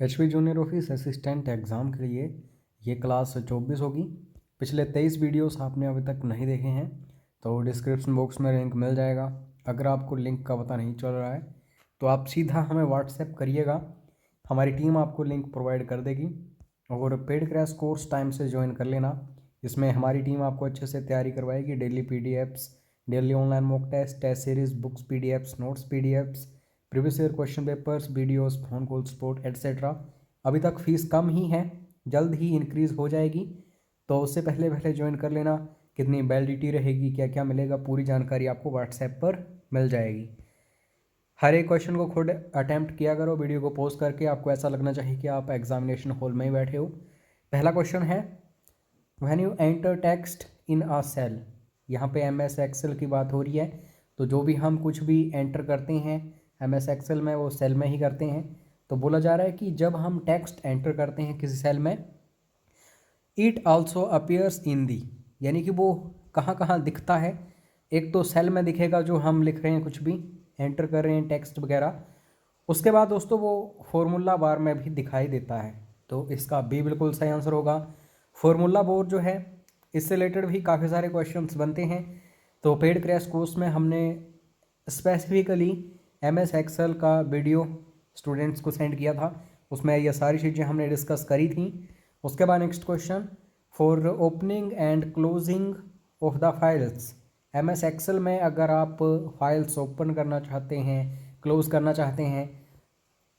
HP junior office assistant exam के लिए ये क्लास 24 होगी। पिछले 23 वीडियोस आपने अभी तक नहीं देखे हैं तो डिस्क्रिप्शन बॉक्स में लिंक मिल जाएगा। अगर आपको लिंक का पता नहीं चल रहा है तो आप सीधा हमें व्हाट्सएप करिएगा, हमारी टीम आपको लिंक प्रोवाइड कर देगी। और पेड क्रैश कोर्स टाइम से ज्वाइन कर लेना। इसमें हमारी टीम आपको अच्छे से तैयारी करवाएगी। Daily PDFs, daily online mock test, test series, books PDFs, notes PDFs, previous year question papers, videos, phone call support etcetera. अभी तक फ़ीस कम ही है, जल्द ही इंक्रीज़ हो जाएगी, तो उससे पहले पहले ज्वाइन कर लेना। कितनी वैलिडिटी रहेगी, क्या क्या मिलेगा, पूरी जानकारी आपको व्हाट्सएप पर मिल जाएगी। हर एक क्वेश्चन को खुद अटैम्प्ट किया करो, वीडियो को पोस्ट करके। आपको ऐसा लगना चाहिए कि आप एग्जामिनेशन हॉल में ही बैठे हो। पहला क्वेश्चन है, when you enter text in a cell. यहाँ पे एमएस एक्सेल की बात हो रही है, तो जो भी हम कुछ भी एंटर करते हैं एमएस एक्सेल में वो सेल में ही करते हैं। तो बोला जा रहा है कि जब हम टेक्स्ट एंटर करते हैं किसी सेल में, इट आल्सो अपीयर्स इन दी, यानी कि वो कहाँ कहाँ दिखता है। एक तो सेल में दिखेगा जो हम लिख रहे हैं, कुछ भी एंटर कर रहे हैं टेक्स्ट वगैरह। उसके बाद दोस्तों वो फॉर्मूला बार में भी दिखाई देता है, तो इसका बी बिल्कुल सही आंसर होगा। फॉर्मूला बोर्ड जो है, इससे रिलेटेड भी काफ़ी सारे क्वेश्चंस बनते हैं। तो पेड क्रैश कोर्स में हमने स्पेसिफिकली एमएस एक्सेल का वीडियो स्टूडेंट्स को सेंड किया था, उसमें ये सारी चीज़ें हमने डिस्कस करी थी। उसके बाद next question, for opening and closing of the files. MS Excel में अगर आप फाइल्स ओपन करना चाहते हैं, क्लोज करना चाहते हैं,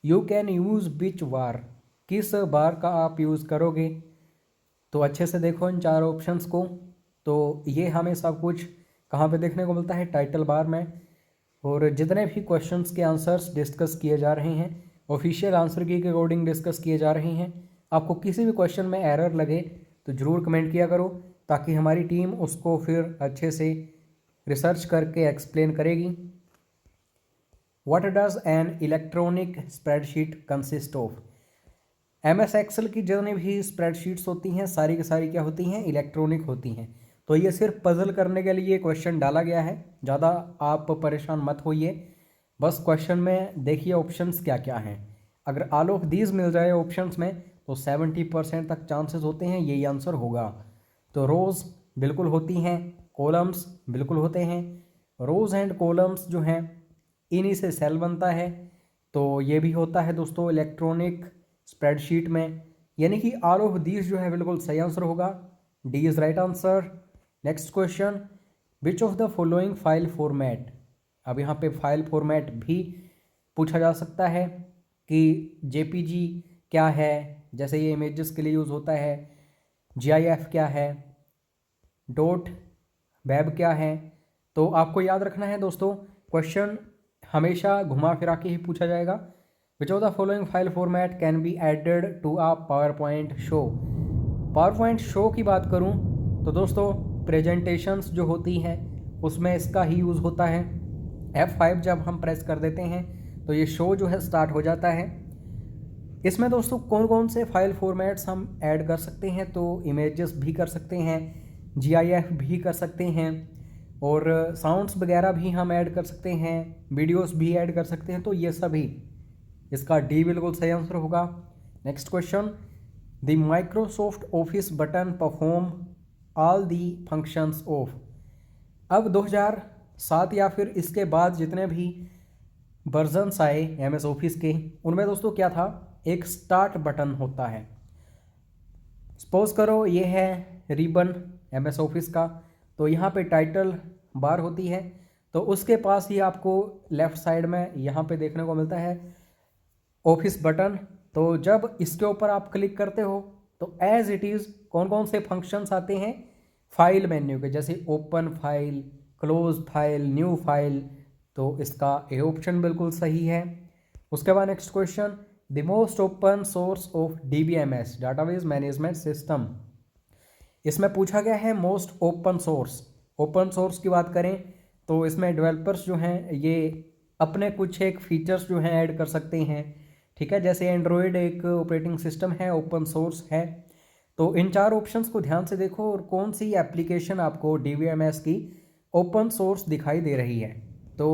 यू कैन यूज़ विच बार, किस बार का आप यूज़ करोगे। तो अच्छे से देखो इन चार ऑप्शंस को। तो ये हमें सब कुछ कहाँ पे देखने को मिलता है, टाइटल बार में। और जितने भी क्वेश्चंस के आंसर्स डिस्कस किए जा रहे हैं ऑफिशियल आंसर की के अकॉर्डिंग डिस्कस किए जा रहे हैं। आपको किसी भी क्वेश्चन में एरर लगे तो ज़रूर कमेंट किया करो, ताकि हमारी टीम उसको फिर अच्छे से रिसर्च करके एक्सप्लेन करेगी। What does an electronic spreadsheet consist of. MS Excel की जितनी भी स्प्रेडशीट्स होती हैं सारी की सारी क्या होती हैं, इलेक्ट्रॉनिक होती हैं। तो ये सिर्फ पजल करने के लिए क्वेश्चन डाला गया है, ज़्यादा आप परेशान मत होइए। बस क्वेश्चन में देखिए ऑप्शंस क्या क्या हैं। अगर ऑल ऑफ दीज मिल जाए ऑप्शंस में तो 70% तक चांसेस होते हैं यही आंसर होगा। तो रोज़ बिल्कुल होती हैं, कॉलम्स बिल्कुल होते हैं। रोज़ एंड कॉलम्स जो हैं इन्हीं से सेल बनता है, तो ये भी होता है दोस्तों इलेक्ट्रॉनिक स्प्रेडशीट में। यानी कि ऑल ऑफ दीज जो है बिल्कुल सही आंसर होगा, D is right answer. Next question, which of the following file format. अब यहाँ पे फाइल फॉर्मेट भी पूछा जा सकता है कि जेपीजी क्या है, जैसे ये इमेजेस के लिए यूज़ होता है। जीआईएफ क्या है, डॉट वेब क्या है। तो आपको याद रखना है दोस्तों, क्वेश्चन हमेशा घुमा फिरा के ही पूछा जाएगा। Which of the following file format can be added to a PowerPoint show. PowerPoint show की बात करूं तो दोस्तों प्रेजेंटेशंस जो होती हैं उसमें इसका ही यूज़ होता है। F5 जब हम प्रेस कर देते हैं तो ये शो जो है स्टार्ट हो जाता है। इसमें दोस्तों कौन कौन से फाइल फॉर्मेट्स हम ऐड कर सकते हैं, तो इमेजेस भी कर सकते हैं, GIF भी कर सकते हैं, और साउंड्स वगैरह भी हम ऐड कर सकते हैं, वीडियोस भी ऐड कर सकते हैं। तो ये सभी, इसका डी बिल्कुल सही आंसर होगा। Next question, the Microsoft office button perform all the functions of. अब 2007 या फिर इसके बाद जितने भी वर्जन्स आए एमएस ऑफिस के, उनमें दोस्तों क्या था, एक स्टार्ट बटन होता है। सपोज करो ये है रिबन एमएस ऑफिस का, तो यहाँ पे टाइटल बार होती है, तो उसके पास ही आपको लेफ्ट साइड में यहाँ पे देखने को मिलता है ऑफिस बटन। तो जब इसके ऊपर आप क्लिक करते हो तो एज इट इज़ कौन कौन से फंक्शंस आते हैं फाइल मेन्यू के, जैसे open file, close file, new file. तो इसका ए ऑप्शन बिल्कुल सही है। उसके बाद next question, the most open source of DBMS database management system. इसमें पूछा गया है most open source. Open source की बात करें तो इसमें डेवलपर्स जो हैं ये अपने कुछ एक फीचर्स जो हैं ऐड कर सकते हैं, ठीक है। जैसे एंड्रॉयड एक ऑपरेटिंग सिस्टम है, ओपन सोर्स है। तो इन चार ऑप्शंस को ध्यान से देखो और कौन सी एप्लीकेशन आपको DBMS की ओपन सोर्स दिखाई दे रही है। तो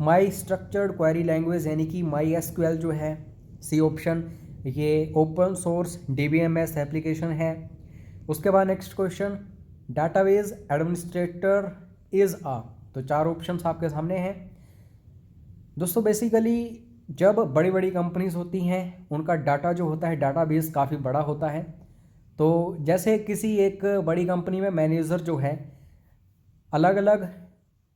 माई स्ट्रक्चर्ड क्वेरी लैंग्वेज यानी कि MySQL जो है सी ऑप्शन, ये ओपन सोर्स DBMS एप्लीकेशन है। उसके बाद next question, database administrator is a. तो 4 ऑप्शंस आपके सामने हैं दोस्तों। बेसिकली जब बड़ी बड़ी कंपनीज होती हैं उनका डाटा जो होता है डाटाबेस काफ़ी बड़ा होता है। तो जैसे किसी एक बड़ी कंपनी में मैनेजर जो है, अलग अलग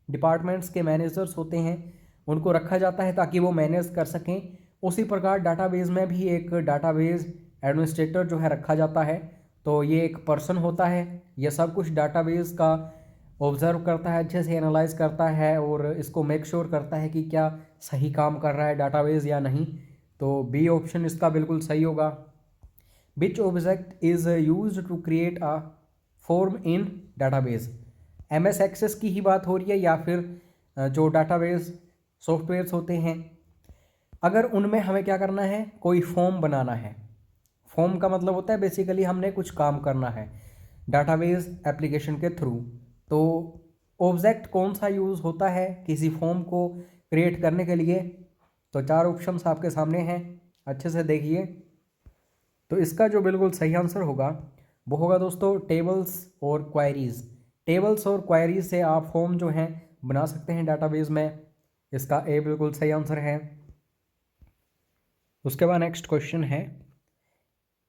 डिपार्टमेंट्स के मैनेजर्स होते हैं, उनको रखा जाता है ताकि वो मैनेज कर सकें। उसी प्रकार डाटाबेस में भी एक डाटाबेस एडमिनिस्ट्रेटर जो है रखा जाता है। तो ये एक पर्सन होता है, ये सब कुछ डाटाबेस का ऑब्जर्व करता है, अच्छे से एनालाइज करता है और इसको मेक श्योर करता है कि क्या सही काम कर रहा है डाटाबेस या नहीं। तो बी ऑप्शन इसका बिल्कुल सही होगा। Which object is use to create a form in database. MS Access की ही बात हो रही है या फिर जो डाटाबेस सॉफ्टवेयर्स होते हैं, अगर उनमें हमें क्या करना है, कोई फॉर्म बनाना है। फॉर्म का मतलब होता है बेसिकली हमने कुछ काम करना है डाटाबेस एप्लीकेशन के थ्रू। तो ऑब्जेक्ट कौन सा यूज़ होता है किसी फॉर्म को क्रिएट करने के लिए? तो 4 ऑप्शंस आपके सामने हैं, अच्छे से देखिए। तो इसका जो बिल्कुल सही आंसर होगा वो होगा दोस्तों टेबल्स और क्वायरीज। टेबल्स और क्वायरीज से आप फॉर्म जो हैं बना सकते हैं डाटाबेस में। इसका ए बिल्कुल सही आंसर है। उसके बाद नेक्स्ट क्वेश्चन है,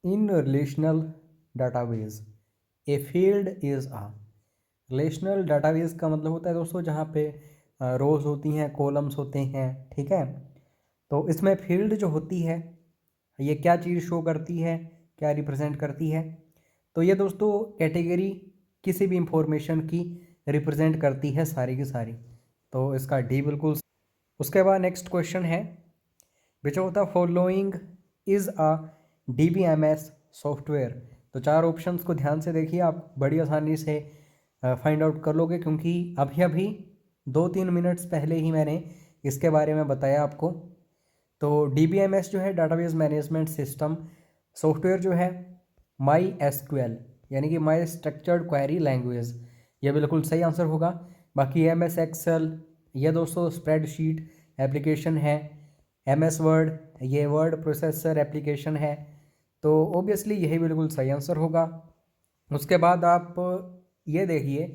in relational database a field is a. Relational database का मतलब होता है दोस्तों जहाँ पे रोज़ होती हैं, कॉलम्स होते हैं, ठीक है। तो इसमें फील्ड जो होती है ये क्या चीज़ शो करती है, क्या रिप्रेजेंट करती है? तो ये दोस्तों कैटेगरी किसी भी इंफॉर्मेशन की रिप्रेजेंट करती है सारी की सारी। तो इसका डी बिल्कुल। उसके बाद नेक्स्ट क्वेश्चन है, विच of the following is a DBMS software. तो 4 ऑप्शंस को ध्यान से देखिए, आप बड़ी आसानी से फाइंड आउट कर लोगे क्योंकि अभी अभी 2-3 मिनट्स पहले ही मैंने इसके बारे में बताया आपको। तो DBMS जो है डाटाबेस मैनेजमेंट सिस्टम सॉफ्टवेयर जो है MySQL यानी कि माई स्ट्रक्चर्ड क्वेरी लैंग्वेज, ये बिल्कुल सही आंसर होगा। बाकी MS एक्सेल ये दोस्तों स्प्रेडशीट एप्लीकेशन है। MS वर्ड ये वर्ड प्रोसेसर एप्लीकेशन है। तो ऑब्वियसली यही बिल्कुल सही आंसर होगा। उसके बाद आप ये देखिए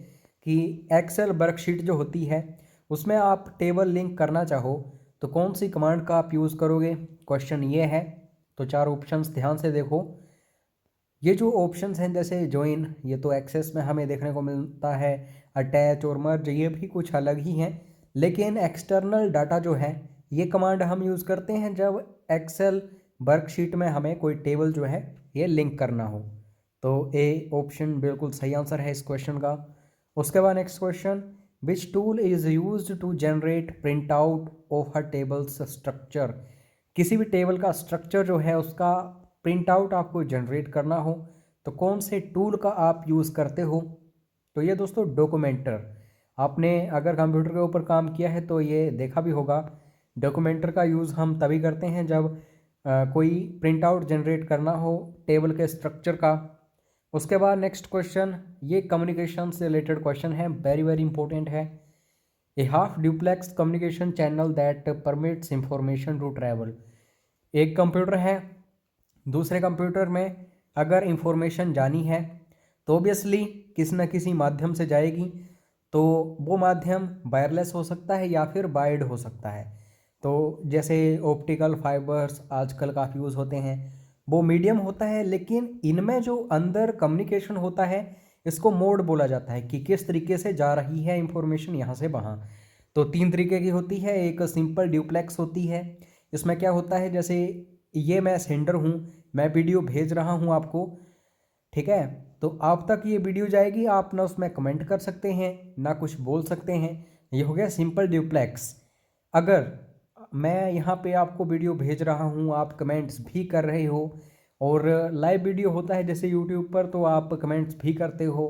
कि एक्सेल वर्कशीट जो होती है उसमें आप टेबल लिंक करना चाहो तो कौन सी कमांड का आप यूज़ करोगे, क्वेश्चन ये है। तो 4 ऑप्शंस ध्यान से देखो। ये जो ऑप्शंस हैं जैसे ज्वाइन, ये तो एक्सेस में हमें देखने को मिलता है। अटैच और मर्ज ये भी कुछ अलग ही हैं। लेकिन एक्सटर्नल डाटा जो है ये कमांड हम यूज़ करते हैं जब एक्सेल वर्कशीट में हमें कोई टेबल जो है ये लिंक करना हो। तो ए ऑप्शन बिल्कुल सही आंसर है इस क्वेश्चन का। उसके बाद next question, which tool is use to generate print out of a tables structure. किसी भी टेबल का स्ट्रक्चर जो है उसका प्रिंट आउट आपको जनरेट करना हो तो कौन से टूल का आप यूज़ करते हो? तो ये दोस्तों डॉक्यूमेंटर। आपने अगर कंप्यूटर के ऊपर काम किया है तो ये देखा भी होगा। डॉक्यूमेंटर का यूज़ हम तभी करते हैं जब कोई प्रिंट आउट जनरेट करना हो टेबल के स्ट्रक्चर का। उसके बाद नेक्स्ट क्वेश्चन, ये कम्युनिकेशन से रिलेटेड क्वेश्चन है, वेरी वेरी इंपॉर्टेंट है। A half duplex communication channel that permits information to travel. एक कंप्यूटर है, दूसरे कंप्यूटर में अगर इंफॉर्मेशन जानी है तो ऑब्वियसली किसी न किसी माध्यम से जाएगी। तो वो माध्यम वायरलेस हो सकता है या फिर वायर्ड हो सकता है। तो जैसे ऑप्टिकल फाइबर्स आजकल काफ़ी यूज़ होते हैं, वो मीडियम होता है। लेकिन इनमें जो अंदर कम्युनिकेशन होता है इसको मोड बोला जाता है कि किस तरीके से जा रही है इंफॉर्मेशन यहाँ से वहाँ। तो 3 तरीके की होती है। एक सिंपल ड्यूप्लेक्स होती है, इसमें क्या होता है जैसे ये मैं सेंडर हूँ, मैं वीडियो भेज रहा हूँ आपको, ठीक है। तो आप तक ये वीडियो जाएगी, आप ना उसमें कमेंट कर सकते हैं ना कुछ बोल सकते हैं। ये हो गया सिंपल ड्यूप्लेक्स। अगर मैं यहाँ पे आपको वीडियो भेज रहा हूँ, आप कमेंट्स भी कर रहे हो, और लाइव वीडियो होता है जैसे यूट्यूब पर तो आप कमेंट्स भी करते हो,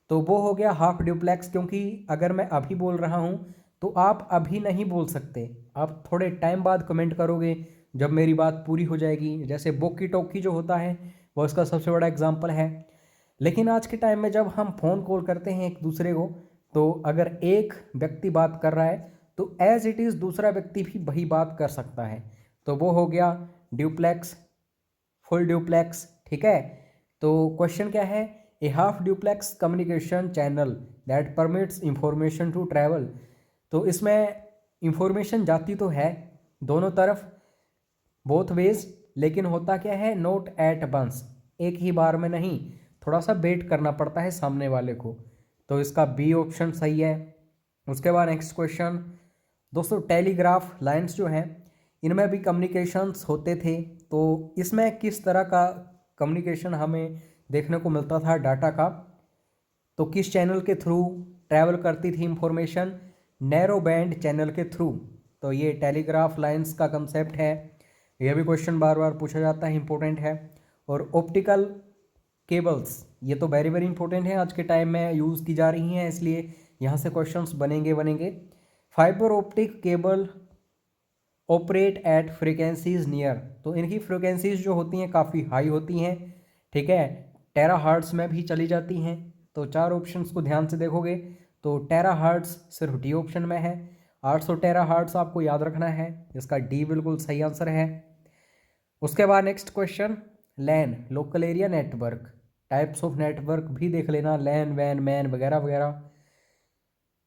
तो वो हो गया हाफ ड्यूप्लेक्स। क्योंकि अगर मैं अभी बोल रहा हूँ तो आप अभी नहीं बोल सकते, आप थोड़े टाइम बाद कमेंट करोगे जब मेरी बात पूरी हो जाएगी। जैसे वॉकी टॉकी जो होता है वो इसका सबसे बड़ा एग्जाम्पल है। लेकिन आज के टाइम में जब हम फ़ोन कॉल करते हैं एक दूसरे को, तो अगर एक व्यक्ति बात कर रहा है तो एज इट इज़ दूसरा व्यक्ति भी वही बात कर सकता है। तो वो हो गया ड्यूप्लेक्स। फुल ड्यूप्लेक्स, ठीक है। तो क्वेश्चन क्या है, a half duplex communication channel that permits information to travel. तो इसमें इंफॉर्मेशन जाती तो है दोनों तरफ, बोथ वेज, लेकिन होता क्या है, नोट एट वंस, एक ही बार में नहीं, थोड़ा सा वेट करना पड़ता है सामने वाले को। तो इसका बी ऑप्शन सही है। उसके बाद नेक्स्ट क्वेश्चन दोस्तों, टेलीग्राफ लाइंस जो हैं इनमें भी कम्युनिकेशंस होते थे, तो इसमें किस तरह का कम्युनिकेशन हमें देखने को मिलता था डाटा का, तो किस चैनल के थ्रू ट्रैवल करती थी इंफॉर्मेशन, नैरो बैंड चैनल के थ्रू। तो ये टेलीग्राफ लाइंस का कंसेप्ट है, यह भी क्वेश्चन बार बार पूछा जाता है, इंपॉर्टेंट है। और ऑप्टिकल केबल्स, ये तो वेरी वेरी इंपॉर्टेंट है, आज के टाइम में यूज़ की जा रही हैं, इसलिए यहाँ से क्वेश्चंस बनेंगे। Fibre optic cable operate at frequencies near, तो इनकी फ्रिक्वेंसीज जो होती हैं काफ़ी हाई होती हैं, ठीक है, टेरा हर्ट्स में भी चली जाती हैं। तो चार ऑप्शंस को ध्यान से देखोगे तो टेरा हर्ट्स सिर्फ डी ऑप्शन में है, 800 टेरा हर्ट्स आपको याद रखना है, इसका डी बिल्कुल सही आंसर है। उसके बाद next question, LAN local area network, types of network भी देख लेना, लैन वैन मैन वगैरह वगैरह।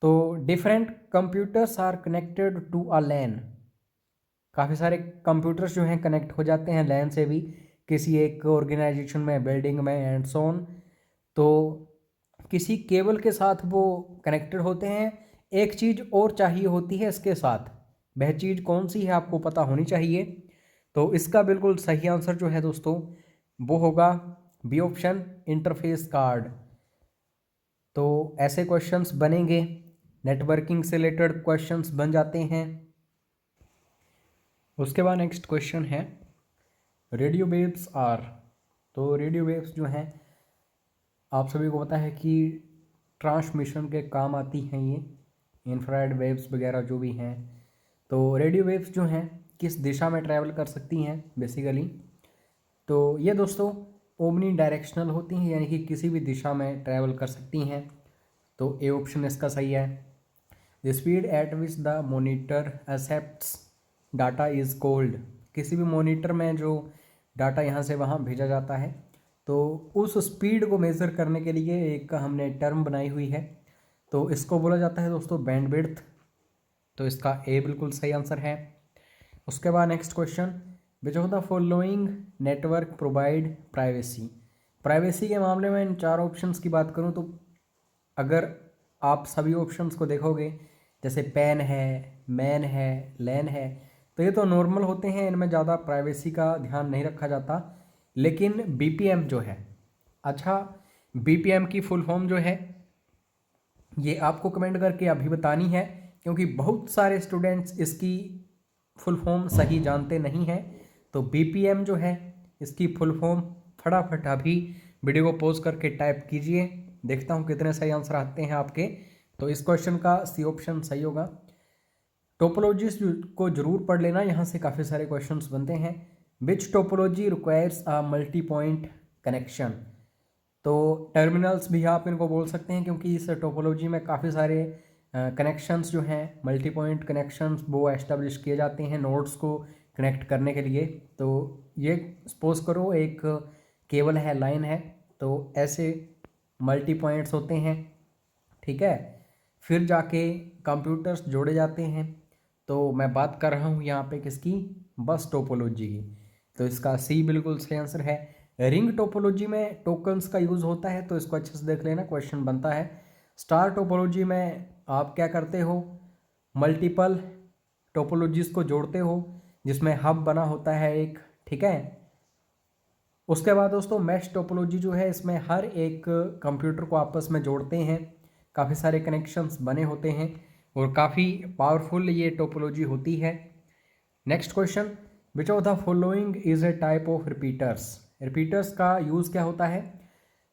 तो different computers are connected to a LAN, काफ़ी सारे कंप्यूटर्स जो हैं कनेक्ट हो जाते हैं लैन से भी किसी एक ऑर्गेनाइजेशन में, बिल्डिंग में एंड सो ऑन। तो किसी केबल के साथ वो कनेक्टेड होते हैं, एक चीज़ और चाहिए होती है इसके साथ, वह चीज़ कौन सी है आपको पता होनी चाहिए। तो इसका बिल्कुल सही आंसर जो है दोस्तों वो होगा बी ऑप्शन, इंटरफेस कार्ड। तो ऐसे क्वेश्चंस बनेंगे, नेटवर्किंग से रिलेटेड क्वेश्चंस बन जाते हैं। उसके बाद नेक्स्ट क्वेश्चन है, रेडियो वेव्स आर, तो रेडियो वेव्स जो हैं आप सभी को पता है कि ट्रांसमिशन के काम आती हैं, ये इंफ्रारेड वेव्स वगैरह जो भी हैं। तो रेडियो वेव्स जो हैं किस दिशा में ट्रैवल कर सकती हैं बेसिकली, तो ये दोस्तों ओमनी डायरेक्शनल होती हैं, यानी कि किसी भी दिशा में ट्रैवल कर सकती हैं। तो ए ऑप्शन इसका सही है। The speed at which the monitor accepts data is called, किसी भी मोनीटर में जो डाटा यहाँ से वहाँ भेजा जाता है, तो उस स्पीड को मेज़र करने के लिए एक हमने टर्म बनाई हुई है, तो इसको बोला जाता है दोस्तों बैंडविड्थ। तो इसका ए बिल्कुल सही आंसर है। उसके बाद next question, which of the following network provide privacy, privacy के मामले में इन चार ऑप्शंस की बात करूँ तो अगर आप सभी ऑप्शंस को देखोगे, जैसे पैन है, मैन है, लैन है, तो ये तो नॉर्मल होते हैं, इनमें ज़्यादा प्राइवेसी का ध्यान नहीं रखा जाता। लेकिन बीपीएम जो है, अच्छा बीपीएम की फुल फॉर्म जो है ये आपको कमेंट करके अभी बतानी है, क्योंकि बहुत सारे स्टूडेंट्स इसकी फुल फॉर्म सही जानते नहीं हैं। तो बीपीएम जो है इसकी फुल फॉर्म फटाफट अभी वीडियो को पॉज करके टाइप कीजिए, देखता हूँ कितने सही आंसर आते हैं आपके। तो इस क्वेश्चन का सी ऑप्शन सही होगा। टोपोलॉजीज को जरूर पढ़ लेना, यहाँ से काफ़ी सारे क्वेश्चंस बनते हैं। Which topology requires a multi point connection, तो टर्मिनल्स भी आप इनको बोल सकते हैं, क्योंकि इस टोपोलॉजी में काफ़ी सारे कनेक्शंस जो हैं मल्टी पॉइंट कनेक्शंस वो एस्टेब्लिश किए जाते हैं नोड्स को कनेक्ट करने के लिए। तो ये सपोज करो एक केबल है, लाइन है, तो ऐसे मल्टी पॉइंट्स होते हैं, ठीक है, फिर जाके कंप्यूटर्स जोड़े जाते हैं। तो मैं बात कर रहा हूँ यहाँ पे किसकी, बस टोपोलॉजी की। तो इसका सी बिल्कुल सही आंसर है। रिंग टोपोलॉजी में टोकन्स का यूज़ होता है, तो इसको अच्छे से देख लेना, क्वेश्चन बनता है। स्टार टोपोलॉजी में आप क्या करते हो, मल्टीपल टोपोलॉजीज को जोड़ते हो, जिसमें हब बना होता है एक, ठीक है। उसके बाद दोस्तों मैश टोपोलॉजी जो है, इसमें हर एक कंप्यूटर को आपस में जोड़ते हैं, काफ़ी सारे कनेक्शंस बने होते हैं और काफ़ी पावरफुल ये टोपोलॉजी होती है। Next question, which of the following is a type of repeaters, repeaters का यूज़ क्या होता है।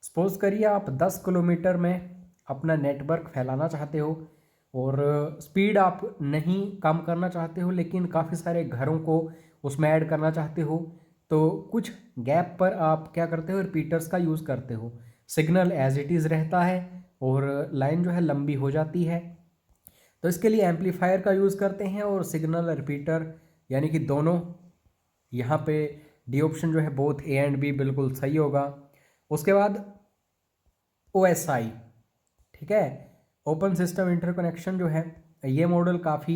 सपोज करिए आप 10 किलोमीटर में अपना नेटवर्क फैलाना चाहते हो और स्पीड आप नहीं कम करना चाहते हो, लेकिन काफ़ी सारे घरों को उसमें ऐड करना चाहते हो, तो कुछ गैप पर आप क्या करते हो, रिपीटर्स का यूज़ करते हो। सिग्नल एज इट इज़ रहता है और लाइन जो है लंबी हो जाती है, तो इसके लिए एम्पलीफायर का यूज़ करते हैं और सिग्नल रिपीटर, यानी कि दोनों यहाँ पे डी ऑप्शन जो है बोथ ए एंड बी बिल्कुल सही होगा। उसके बाद OSI, ठीक है, ओपन सिस्टम इंटरकनेक्शन जो है ये मॉडल काफ़ी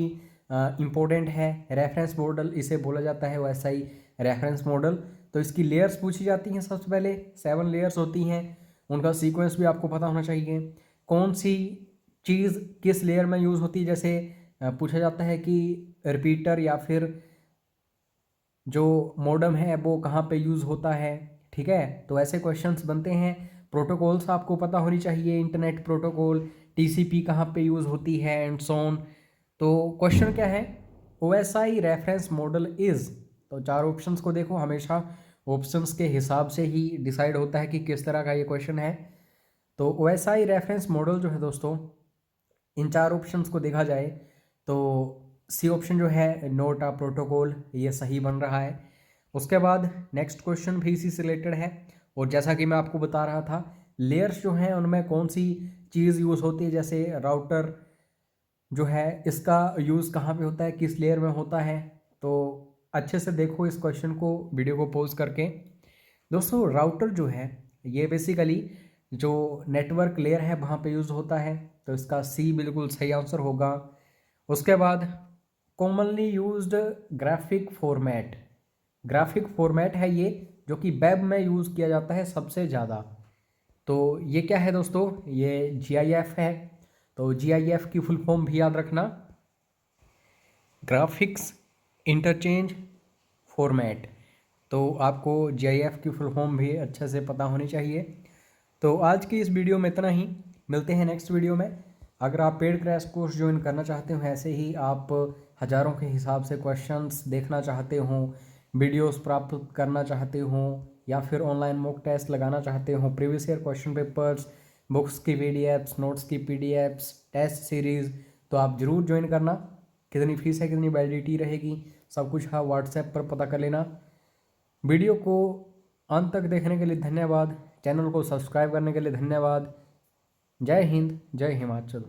इम्पोर्टेंट है, रेफरेंस मॉडल इसे बोला जाता है, OSI रेफरेंस मॉडल। तो इसकी लेयर्स पूछी जाती हैं, सबसे पहले 7 लेयर्स होती हैं, उनका सीक्वेंस भी आपको पता होना चाहिए। कौन सी चीज़ किस लेयर में यूज़ होती है, जैसे पूछा जाता है कि रिपीटर या फिर जो मॉडेम है वो कहाँ पे यूज़ होता है, ठीक है। तो ऐसे क्वेश्चंस बनते हैं। प्रोटोकॉल्स आपको पता होनी चाहिए, इंटरनेट प्रोटोकॉल, TCP कहाँ पे यूज़ होती है एंड सो ऑन। तो क्वेश्चन क्या है, OSI रेफरेंस मॉडल इज़, तो 4 ऑप्शंस को देखो, हमेशा ऑप्शंस के हिसाब से ही डिसाइड होता है कि किस तरह का ये क्वेश्चन है। तो OSI रेफरेंस मॉडल जो है दोस्तों, इन 4 ऑप्शंस को देखा जाए तो सी ऑप्शन जो है नोट आ प्रोटोकॉल, ये सही बन रहा है। उसके बाद नेक्स्ट क्वेश्चन भी इसी से रिलेटेड है, और जैसा कि मैं आपको बता रहा था, लेयर्स जो हैं उनमें कौन सी चीज़ यूज़ होती है, जैसे राउटर जो है इसका यूज़ कहाँ पे होता है, किस लेयर में होता है। तो अच्छे से देखो इस क्वेश्चन को, वीडियो को पॉज करके। दोस्तों राउटर जो है ये बेसिकली जो नेटवर्क लेयर है वहाँ पे यूज़ होता है, तो इसका सी बिल्कुल सही आंसर होगा। उसके बाद कॉमनली यूज्ड ग्राफिक फॉर्मेट है ये, जो कि वेब में यूज़ किया जाता है सबसे ज़्यादा। तो ये क्या है दोस्तों, ये GIF है। तो GIF की फुल फॉर्म भी याद रखना, ग्राफिक्स इंटरचेंज फॉर्मेट। तो आपको GIF की फुल फॉर्म भी अच्छे से पता होनी चाहिए। तो आज की इस वीडियो में इतना ही, मिलते हैं नेक्स्ट वीडियो में। अगर आप पेड क्रैश कोर्स ज्वाइन करना चाहते हो, ऐसे ही आप हज़ारों के हिसाब से क्वेश्चंस देखना चाहते हो, वीडियोस प्राप्त करना चाहते हो, या फिर ऑनलाइन मॉक टेस्ट लगाना चाहते हो, previous year question papers, books की PDFs, नोट्स की PDFs, टेस्ट सीरीज़, तो आप ज़रूर ज्वाइन करना। कितनी फीस है, कितनी वैलिडिटी रहेगी, सब कुछ हाँ व्हाट्सएप पर पता कर लेना। वीडियो को अंत तक देखने के लिए धन्यवाद, चैनल को सब्सक्राइब करने के लिए धन्यवाद। जय हिंद, जय हिमाचल।